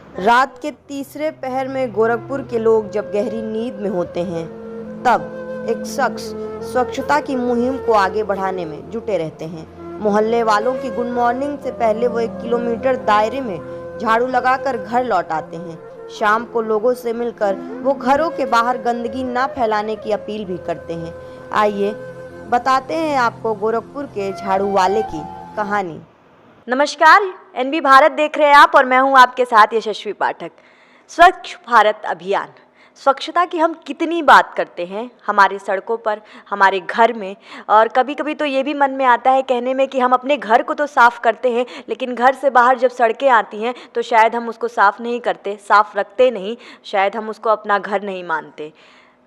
रात के तीसरे पहर में गोरखपुर के लोग जब गहरी नींद में होते हैं, तब एक शख्स स्वच्छता की मुहिम को आगे बढ़ाने में जुटे रहते हैं। मोहल्ले वालों की गुड मॉर्निंग से पहले वो 1 किलोमीटर दायरे में झाड़ू लगाकर घर लौट आते हैं। शाम को लोगों से मिलकर वो घरों के बाहर गंदगी ना फैलाने की अपील भी करते हैं। आइए बताते हैं आपको गोरखपुर के झाड़ू वाले की कहानी। नमस्कार, एनबी भारत देख रहे हैं आप और मैं हूं आपके साथ यशस्वी पाठक। स्वच्छ भारत अभियान, स्वच्छता की हम कितनी बात करते हैं हमारे सड़कों पर, हमारे घर में, और कभी कभी तो ये भी मन में आता है कहने में कि हम अपने घर को तो साफ़ करते हैं, लेकिन घर से बाहर जब सड़कें आती हैं तो शायद हम उसको साफ़ नहीं करते, साफ़ रखते नहीं, शायद हम उसको अपना घर नहीं मानते।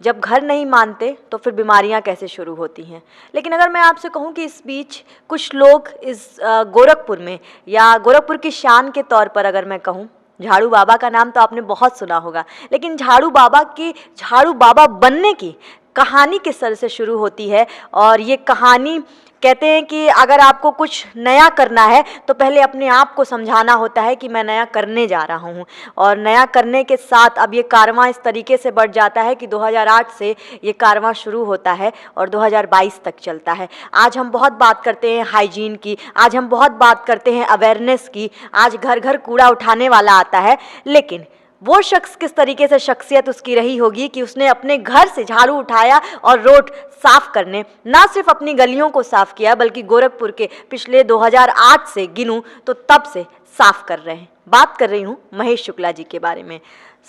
जब घर नहीं मानते तो फिर बीमारियां कैसे शुरू होती हैं। लेकिन अगर मैं आपसे कहूं कि इस बीच कुछ लोग इस गोरखपुर में, या गोरखपुर की शान के तौर पर अगर मैं कहूं, झाड़ू बाबा का नाम तो आपने बहुत सुना होगा, लेकिन झाड़ू बाबा बनने की कहानी किस तरह से शुरू होती है। और ये कहानी कहते हैं कि अगर आपको कुछ नया करना है तो पहले अपने आप को समझाना होता है कि मैं नया करने जा रहा हूँ, और नया करने के साथ अब ये कारवां इस तरीके से बढ़ जाता है कि 2008 से ये कारवां शुरू होता है और 2022 तक चलता है। आज हम बहुत बात करते हैं हाइजीन की, आज हम बहुत बात करते हैं अवेयरनेस की, आज घर घर कूड़ा उठाने वाला आता है, लेकिन वो शख्स किस तरीके से शख्सियत उसकी रही होगी कि उसने अपने घर से झाड़ू उठाया और रोड साफ करने, ना सिर्फ अपनी गलियों को साफ किया बल्कि गोरखपुर के पिछले 2008 से गिनूं तो तब से साफ कर रहे हैं। बात कर रही हूँ महेश शुक्ला जी के बारे में।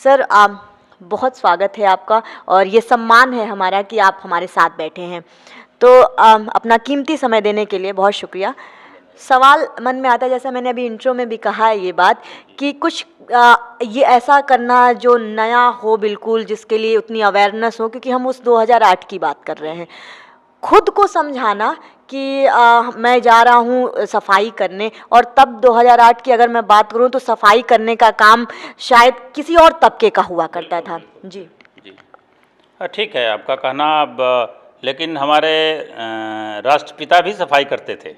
सर, बहुत स्वागत है आपका, और ये सम्मान है हमारा कि आप हमारे साथ बैठे हैं। तो अपना कीमती समय देने के लिए बहुत शुक्रिया। सवाल मन में आता है, जैसा मैंने अभी इंट्रो में भी कहा है ये बात, कि कुछ ये ऐसा करना जो नया हो बिल्कुल, जिसके लिए उतनी अवेयरनेस हो, क्योंकि हम उस 2008 की बात कर रहे हैं। खुद को समझाना कि मैं जा रहा हूँ सफाई करने, और तब 2008 की अगर मैं बात करूँ तो सफाई करने का काम शायद किसी और तबके का हुआ करता था। जी जी, ठीक है आपका कहना। अब लेकिन हमारे राष्ट्रपिता भी सफाई करते थे,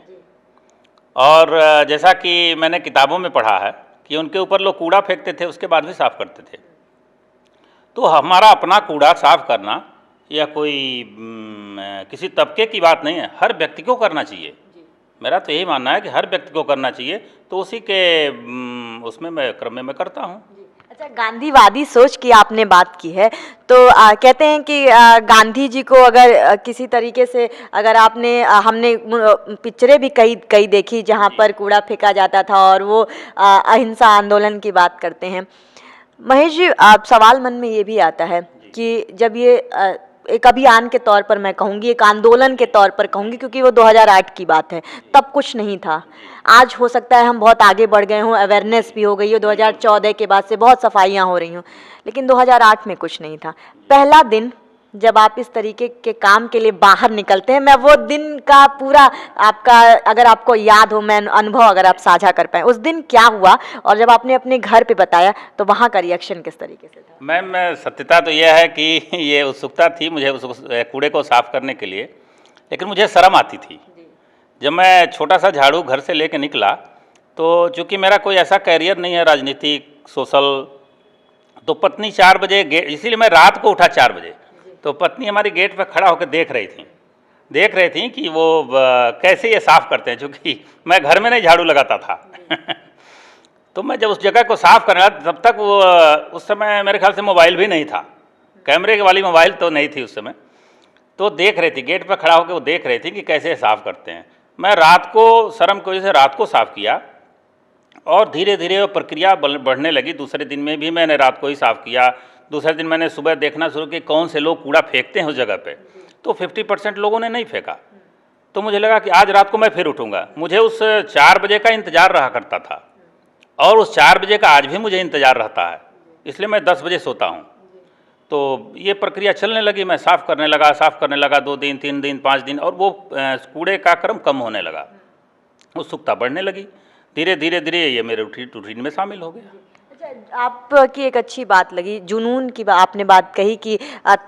और जैसा कि मैंने किताबों में पढ़ा है कि उनके ऊपर लोग कूड़ा फेंकते थे, उसके बाद भी साफ़ करते थे। तो हमारा अपना कूड़ा साफ़ करना यह कोई किसी तबके की बात नहीं है, हर व्यक्ति को करना चाहिए। मेरा तो यही मानना है कि हर व्यक्ति को करना चाहिए, तो उसी के उसमें मैं क्रम में मैं करता हूँ। अच्छा, गांधीवादी सोच की आपने बात की है, तो कहते हैं कि गांधी जी को अगर किसी तरीके से, अगर हमने पिक्चरें भी कई देखी जहां पर कूड़ा फेंका जाता था, और वो अहिंसा आंदोलन की बात करते हैं। महेश जी, सवाल मन में ये भी आता है कि जब ये एक अभियान के तौर पर मैं कहूँगी, एक आंदोलन के तौर पर कहूँगी, क्योंकि वो 2008 की बात है, तब कुछ नहीं था। आज हो सकता है हम बहुत आगे बढ़ गए हों, अवेयरनेस भी हो गई हो, 2014 के बाद से बहुत सफाइयाँ हो रही हों, लेकिन 2008 में कुछ नहीं था। पहला दिन जब आप इस तरीके के काम के लिए बाहर निकलते हैं, मैं वो दिन का पूरा आपका, अगर आपको याद हो, मैं अनुभव अगर आप साझा कर पाएँ, उस दिन क्या हुआ, और जब आपने अपने घर पे बताया तो वहाँ का रिएक्शन किस तरीके से था? मैम, सत्यता तो यह है कि ये उत्सुकता थी मुझे उस कूड़े को साफ़ करने के लिए, लेकिन मुझे शर्म आती थी। जब मैं छोटा सा झाड़ू घर से लेके निकला, तो चूँकि मेरा कोई ऐसा कैरियर नहीं है राजनीतिक, सोशल, तो पत्नी 4 बजे गेट, इसीलिए मैं रात को उठा 4 बजे, तो पत्नी हमारी गेट पर खड़ा होकर देख रही थी कि वो कैसे ये साफ़ करते हैं, चूँकि मैं घर में नहीं झाड़ू लगाता था। तो मैं जब उस जगह को साफ़ कर रहा था, तब तक वो, उस समय मेरे ख्याल से मोबाइल भी नहीं था, कैमरे वाली मोबाइल तो नहीं थी उस समय। तो देख रही थी, गेट पर खड़ा होकर वो देख रही थी कि कैसे साफ़ करते हैं। मैं रात को शर्म की वजह से रात को साफ़ किया, और धीरे धीरे वो प्रक्रिया बढ़ने लगी। दूसरे दिन में भी मैंने रात को ही साफ़ किया। दूसरे दिन मैंने सुबह देखना शुरू किया कौन से लोग कूड़ा फेंकते हैं उस जगह पे, तो 50% लोगों ने नहीं फेंका। तो मुझे लगा कि आज रात को मैं फिर उठूँगा। मुझे उस 4 बजे का इंतज़ार रहा करता था, और उस 4 बजे का आज भी मुझे इंतज़ार रहता है, इसलिए मैं 10 बजे सोता हूँ। तो ये प्रक्रिया चलने लगी, मैं साफ़ करने लगा 2 दिन, 3 दिन, 5 दिन, और वो कूड़े का क्रम कम होने लगा, उत्सुकता बढ़ने लगी। धीरे धीरे ये मेरे रूटीन में शामिल हो गया। अच्छा, आपकी एक अच्छी बात लगी, जुनून की आपने बात कही कि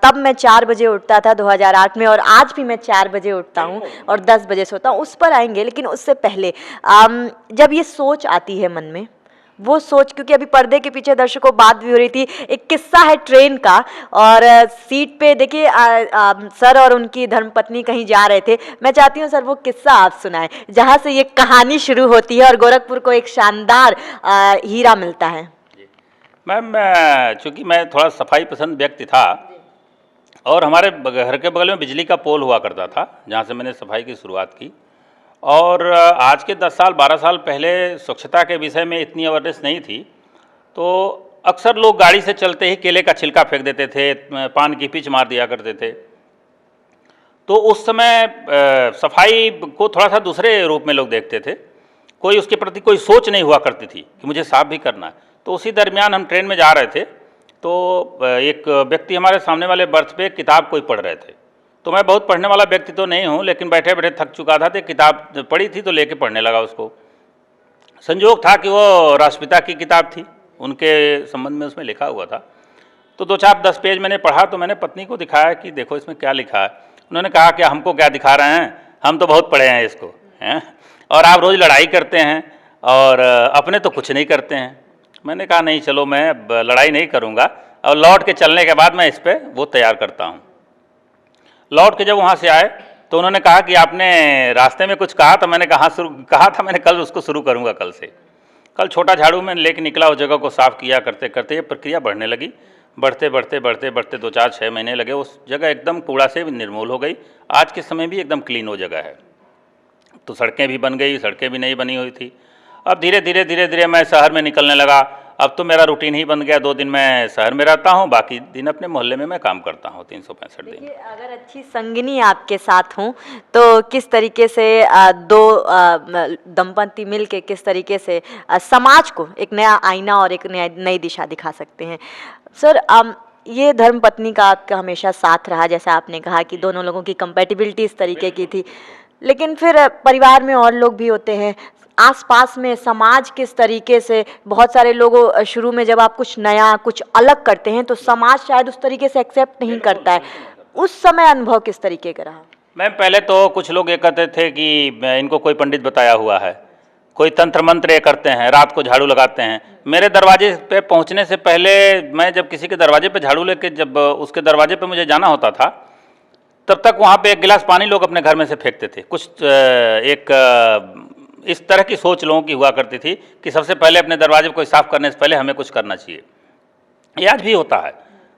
तब मैं 4 बजे उठता था 2008 में, और आज भी मैं 4 बजे उठता हूँ और 10 बजे सोता हूँ, उस पर आएंगे। लेकिन उससे पहले जब ये सोच आती है मन में, वो सोच, क्योंकि अभी पर्दे के पीछे दर्शकों बात भी हो रही थी, एक किस्सा है ट्रेन का, और सीट पे देखिए सर और उनकी धर्मपत्नी कहीं जा रहे थे। मैं चाहती हूँ सर वो किस्सा आप सुनाएं जहाँ से ये कहानी शुरू होती है और गोरखपुर को एक शानदार हीरा मिलता है। मैम, चूँकि मैं थोड़ा सफाई पसंद व्यक्ति था और हमारे घर के बगल में बिजली का पोल हुआ करता था जहाँ से मैंने सफाई की शुरुआत की। और आज के 10 साल 12 साल पहले स्वच्छता के विषय में इतनी अवेयरनेस नहीं थी, तो अक्सर लोग गाड़ी से चलते ही केले का छिलका फेंक देते थे, पान की पिच मार दिया करते थे। तो उस समय सफाई को थोड़ा सा दूसरे रूप में लोग देखते थे, कोई उसके प्रति कोई सोच नहीं हुआ करती थी कि मुझे साफ भी करना है। तो उसी दरमियान हम ट्रेन में जा रहे थे, तो एक व्यक्ति हमारे सामने वाले बर्थ पे किताब कोई पढ़ रहे थे। तो मैं बहुत पढ़ने वाला व्यक्ति तो नहीं हूँ, लेकिन बैठे बैठे थक चुका था, तो किताब पढ़ी थी तो लेके पढ़ने लगा उसको। संयोग था कि वो राष्ट्रपिता की किताब थी, उनके संबंध में उसमें लिखा हुआ था। तो 2-4-10 पेज मैंने पढ़ा, तो मैंने पत्नी को दिखाया कि देखो इसमें क्या लिखा है। उन्होंने कहा कि हमको क्या दिखा रहे हैं, हम तो बहुत पढ़े हैं इसको, हैं, और आप रोज़ लड़ाई करते हैं और अपने तो कुछ नहीं करते हैं। मैंने कहा नहीं, चलो मैं लड़ाई नहीं करूँगा, और लौट के चलने के बाद मैं इस पर वो तैयार करता हूँ। लौट के जब वहाँ से आए तो उन्होंने कहा कि आपने रास्ते में कुछ कहा था। मैंने कहा था मैंने कल उसको शुरू करूँगा, कल से। कल छोटा झाड़ू मैंने लेके निकला, उस जगह को साफ़ किया, करते करते ये प्रक्रिया बढ़ने लगी। बढ़ते बढ़ते बढ़ते बढ़ते 2-4-6 महीने लगे, उस जगह एकदम कूड़ा से निर्मूल हो गई। आज के समय भी एकदम क्लीन हो जगह है। तो सड़कें भी बन गई, सड़कें भी नहीं बनी हुई थी। अब धीरे धीरे धीरे धीरे मैं शहर में निकलने लगा। अब तो मेरा रूटीन ही बन गया, 2 दिन मैं शहर में रहता हूँ, बाकी दिन अपने मोहल्ले में मैं काम करता हूँ 365 दिन। अगर अच्छी संगिनी आपके साथ हों तो किस तरीके से दो दंपति मिल के किस तरीके से समाज को एक नया आईना और एक नई दिशा दिखा सकते हैं। सर, ये धर्मपत्नी का आपका हमेशा साथ रहा, जैसा आपने कहा कि दोनों लोगों की कंपैटिबिलिटी इस तरीके की थी, लेकिन फिर परिवार में और लोग भी होते हैं, आसपास में समाज किस तरीके से, बहुत सारे लोगों शुरू में जब आप कुछ नया कुछ अलग करते हैं तो समाज शायद उस तरीके से एक्सेप्ट नहीं करता है, उस समय अनुभव किस तरीके का रहा? मैम, पहले तो कुछ लोग ये कहते थे कि इनको कोई पंडित बताया हुआ है, कोई तंत्र मंत्र ये करते हैं, रात को झाड़ू लगाते हैं। मेरे दरवाजे पे पहुंचने से पहले मैं जब किसी के दरवाजे पे झाड़ू लेके जब उसके दरवाजे पे मुझे जाना होता था, तब तक वहाँ पे 1 गिलास पानी लोग अपने घर में से फेंकते थे। कुछ इस तरह की सोच लोगों की हुआ करती थी कि सबसे पहले अपने दरवाजे को साफ करने से पहले हमें कुछ करना चाहिए। ये आज भी होता है,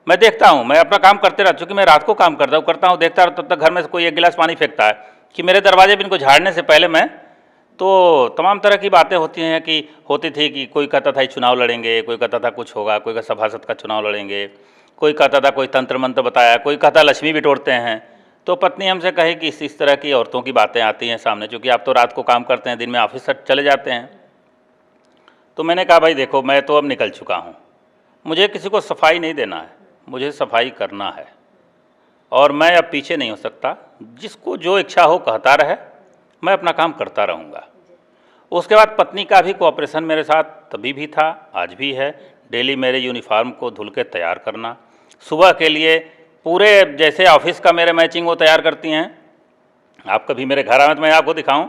मैं देखता हूँ। मैं अपना काम करते रहता, चूँकि मैं रात को काम करता हूँ, देखता रहता, तब तक घर में से कोई 1 गिलास पानी फेंकता है कि मेरे दरवाजे पर इनको झाड़ने से पहले मैं। तो तमाम तरह की बातें होती थी कि कोई कहता था चुनाव लड़ेंगे, कोई कहता था कुछ होगा, कोई कहता सभासद का चुनाव लड़ेंगे, कोई कहता था कोई तंत्र मंत्र बताया, कोई कहता लक्ष्मी बिटोरते हैं। तो पत्नी हमसे कही कि इस तरह की औरतों की बातें आती हैं सामने, क्योंकि आप तो रात को काम करते हैं, दिन में ऑफिस चले जाते हैं। तो मैंने कहा भाई देखो, मैं तो अब निकल चुका हूँ, मुझे किसी को सफाई नहीं देना है, मुझे सफाई करना है, और मैं अब पीछे नहीं हो सकता। जिसको जो इच्छा हो कहता रहे, मैं अपना काम करता रहूँगा। उसके बाद पत्नी का भी कोऑपरेशन मेरे साथ तभी भी था, आज भी है। डेली मेरे यूनिफॉर्म को धुल के तैयार करना, सुबह के लिए पूरे जैसे ऑफिस का मेरे मैचिंग वो तैयार करती हैं। आप कभी मेरे घर आए तो मैं आपको दिखाऊं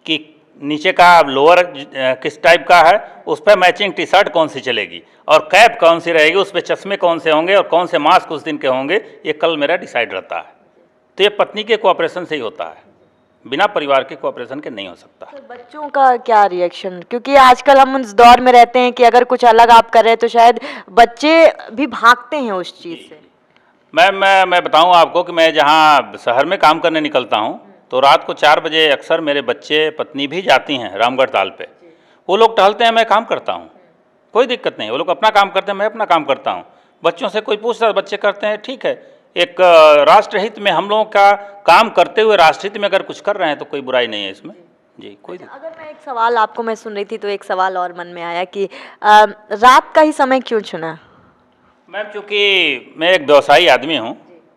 कि नीचे का लोअर किस टाइप का है, उस पर मैचिंग टी शर्ट कौन सी चलेगी और कैप कौन सी रहेगी, उस पर चश्मे कौन से होंगे और कौन से मास्क उस दिन के होंगे, ये कल मेरा डिसाइड रहता है। तो ये पत्नी के कोऑपरेशन से ही होता है, बिना परिवार के कोऑपरेशन के नहीं हो सकता। तो बच्चों का क्या रिएक्शन, क्योंकि आजकल हम उस दौर में रहते हैं कि अगर कुछ अलग आप कर रहे हैं तो शायद बच्चे भी भागते हैं उस चीज़ से। मैं बताऊं आपको कि मैं जहां शहर में काम करने निकलता हूं तो रात को 4 बजे अक्सर मेरे बच्चे पत्नी भी जाती हैं रामगढ़ ताल पे। वो लोग टहलते हैं, मैं काम करता हूं, कोई दिक्कत नहीं। वो लोग अपना काम करते हैं, मैं अपना काम करता हूं। बच्चों से कोई पूछता है, बच्चे करते हैं, ठीक है। एक राष्ट्रहित में हम लोगों का काम करते हुए राष्ट्रहित में अगर कुछ कर रहे हैं तो कोई बुराई नहीं है इसमें जी, कोई दिक्कत। अगर मैं एक सवाल आपको मैं सुन रही थी तो एक सवाल और मन में आया कि रात का ही समय क्यों चुना? मैम, चूँकि मैं एक व्यवसायी आदमी हूँ,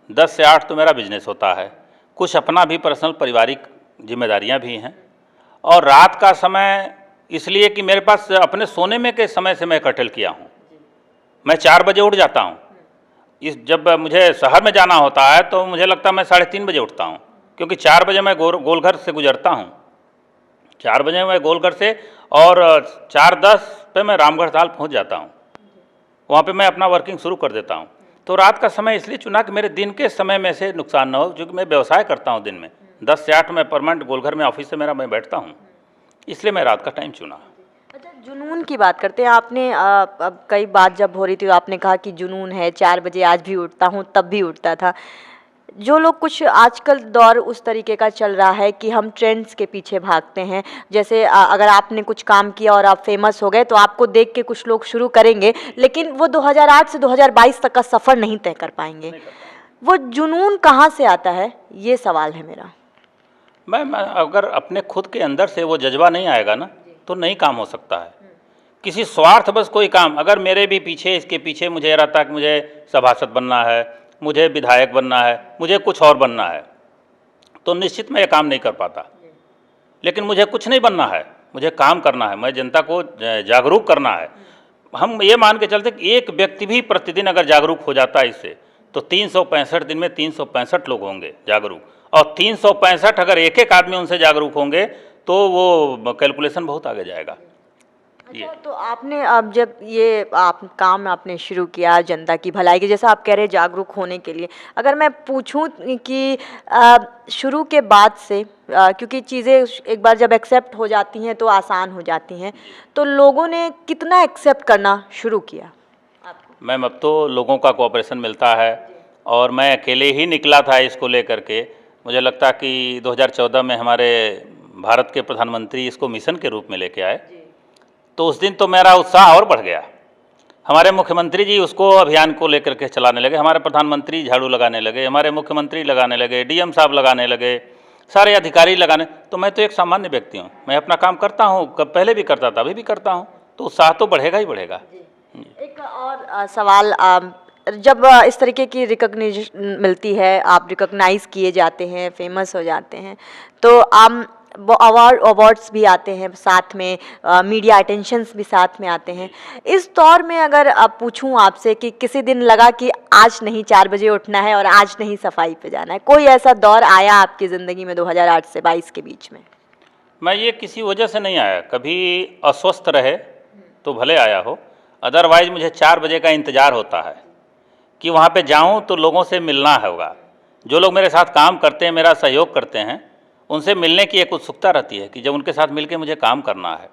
10 से 8 तो मेरा बिजनेस होता है, कुछ अपना भी पर्सनल पारिवारिक जिम्मेदारियाँ भी हैं, और रात का समय इसलिए कि मेरे पास अपने सोने में के समय से मैं कर्टेल किया हूँ। मैं 4 बजे उठ जाता हूँ। जब मुझे शहर में जाना होता है तो मुझे लगता है मैं 3:30 बजे उठता हूँ, क्योंकि 4 बजे मैं गोलघर से गुजरता हूँ। 4 बजे मैं गोलघर से, और 4:10 पे मैं रामगढ़ ताल पहुंच जाता हूं, वहां पे मैं अपना वर्किंग शुरू कर देता हूं। तो रात का समय इसलिए चुना कि मेरे दिन के समय में से नुकसान ना हो, क्योंकि मैं व्यवसाय करता हूं दिन में 10 से 8 में परमानेंट गोलघर में ऑफिस से मैं बैठता हूं, इसलिए मैं रात का टाइम चुना। अच्छा, जुनून की बात करते हैं। आपने अब कई बात जब हो रही थी तो आपने कहा कि जुनून है, 4 बजे आज भी उठता हूँ, तब भी उठता था। जो लोग कुछ आजकल दौर उस तरीके का चल रहा है कि हम ट्रेंड्स के पीछे भागते हैं, जैसे अगर आपने कुछ काम किया और आप फेमस हो गए तो आपको देख के कुछ लोग शुरू करेंगे, लेकिन वो 2008 से 2022 तक का सफ़र नहीं तय कर पाएंगे। वो जुनून कहाँ से आता है, ये सवाल है मेरा। मैं अगर अपने खुद के अंदर से वो जज्बा नहीं आएगा ना, तो नहीं काम हो सकता है। किसी स्वार्थ बस कोई काम, अगर मेरे भी पीछे इसके पीछे मुझे रहता कि मुझे सभासद बनना है, मुझे विधायक बनना है, मुझे कुछ और बनना है, तो निश्चित मैं ये काम नहीं कर पाता। लेकिन मुझे कुछ नहीं बनना है, मुझे काम करना है, मैं जनता को जागरूक करना है। हम ये मान के चलते कि एक व्यक्ति भी प्रतिदिन अगर जागरूक हो जाता है इससे, तो 365 दिन में 365 लोग होंगे जागरूक, और 365 अगर एक एक आदमी उनसे जागरूक होंगे तो वो कैलकुलेशन बहुत आगे जाएगा। अच्छा, तो आपने अब जब ये आप काम आपने शुरू किया जनता की भलाई के, जैसा आप कह रहे हैं जागरूक होने के लिए, अगर मैं पूछूं कि शुरू के बाद से क्योंकि चीज़ें एक बार जब एक्सेप्ट हो जाती हैं तो आसान हो जाती हैं, तो लोगों ने कितना एक्सेप्ट करना शुरू किया आपको? मैम, अब तो लोगों का कोऑपरेशन मिलता है, और मैं अकेले ही निकला था इसको लेकर के। मुझे लगता कि 2014 में हमारे भारत के प्रधानमंत्री इसको मिशन के रूप में लेके आए, तो उस दिन तो मेरा उत्साह और बढ़ गया। हमारे मुख्यमंत्री जी उसको अभियान को लेकर के चलाने लगे, हमारे प्रधानमंत्री झाड़ू लगाने लगे, हमारे मुख्यमंत्री लगाने लगे, डीएम साहब लगाने लगे, सारे अधिकारी लगाने। तो मैं तो एक सामान्य व्यक्ति हूँ, मैं अपना काम करता हूँ, पहले भी करता था, अभी भी करता हूँ, तो उत्साह तो बढ़ेगा ही बढ़ेगा। एक और सवाल, जब इस तरीके की रिकॉग्निशन मिलती है, आप रिकॉग्नाइज किए जाते हैं, फेमस हो जाते हैं, तो वो अवार्ड्स भी आते हैं साथ में, मीडिया अटेंशंस भी साथ में आते हैं। इस दौर में अगर अब पूछूं आपसे कि किसी दिन लगा कि आज नहीं 4 बजे उठना है और आज नहीं सफाई पे जाना है, कोई ऐसा दौर आया आपकी ज़िंदगी में 2008 से 22 के बीच में? मैं ये किसी वजह से नहीं आया, कभी अस्वस्थ रहे तो भले आया हो, अदरवाइज मुझे 4 बजे का इंतज़ार होता है कि वहाँ पे जाऊँ तो लोगों से मिलना होगा। जो लोग मेरे साथ काम करते हैं, मेरा सहयोग करते हैं, उनसे मिलने की एक उत्सुकता रहती है कि जब उनके साथ मिलके मुझे काम करना है।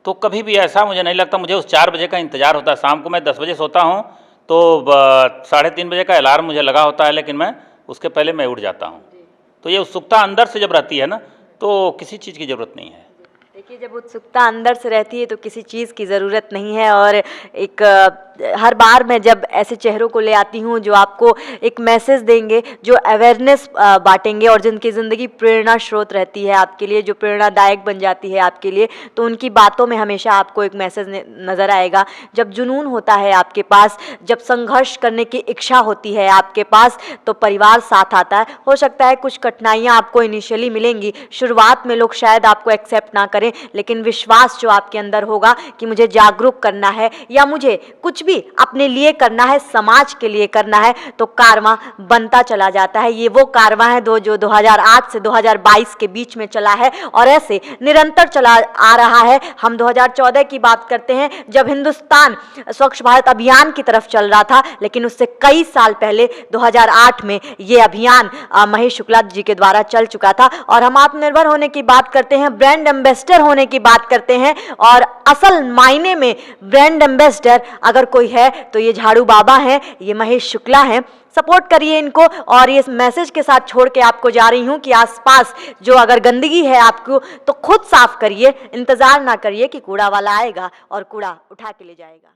तो कभी भी ऐसा मुझे नहीं लगता, मुझे उस 4 बजे का इंतज़ार होता है। शाम को मैं 10 बजे सोता हूँ तो 3:30 बजे का अलार्म मुझे लगा होता है, लेकिन मैं उसके पहले मैं उठ जाता हूँ। तो ये उत्सुकता अंदर से जब रहती है ना, तो किसी चीज़ की ज़रूरत नहीं है। देखिए, जब उत्सुकता अंदर से रहती है तो किसी चीज़ की ज़रूरत नहीं है। और एक हर बार मैं जब ऐसे चेहरों को ले आती हूँ जो आपको एक मैसेज देंगे, जो अवेयरनेस बांटेंगे और जिनकी ज़िंदगी प्रेरणा स्रोत रहती है आपके लिए, जो प्रेरणादायक बन जाती है आपके लिए, तो उनकी बातों में हमेशा आपको एक मैसेज नज़र आएगा। जब जुनून होता है आपके पास, जब संघर्ष करने की इच्छा होती है आपके पास, तो परिवार साथ आता है। हो सकता है कुछ कठिनाइयाँ आपको इनिशियली मिलेंगी, शुरुआत में लोग शायद आपको एक्सेप्ट ना करें, लेकिन विश्वास जो आपके अंदर होगा कि मुझे जागरूक करना है या मुझे कुछ भी अपने लिए करना है, समाज के लिए करना है, तो कारवां बनता चला जाता है। ये वो कारवां है जो 2008 से 2022 के बीच में चला है और ऐसे निरंतर चला आ रहा है। हम 2014 की बात करते हैं जब हिंदुस्तान स्वच्छ भारत अभियान की तरफ चल रहा था, लेकिन उससे कई साल पहले 2008 में ये अभियान महेश शुक्ला जी के द्वारा चल चुका था। और हम आत्मनिर्भर होने की बात करते हैं, ब्रांड एम्बेसडर होने की बात करते हैं, और असल मायने में ब्रांड एम्बेसडर अगर कोई है तो ये झाड़ू बाबा हैं, ये महेश शुक्ला हैं। सपोर्ट करिए इनको। और ये मैसेज के साथ छोड़ के आपको जा रही हूँ कि आसपास जो अगर गंदगी है आपको, तो खुद साफ करिए, इंतजार ना करिए कि कूड़ा वाला आएगा और कूड़ा उठा के ले जाएगा।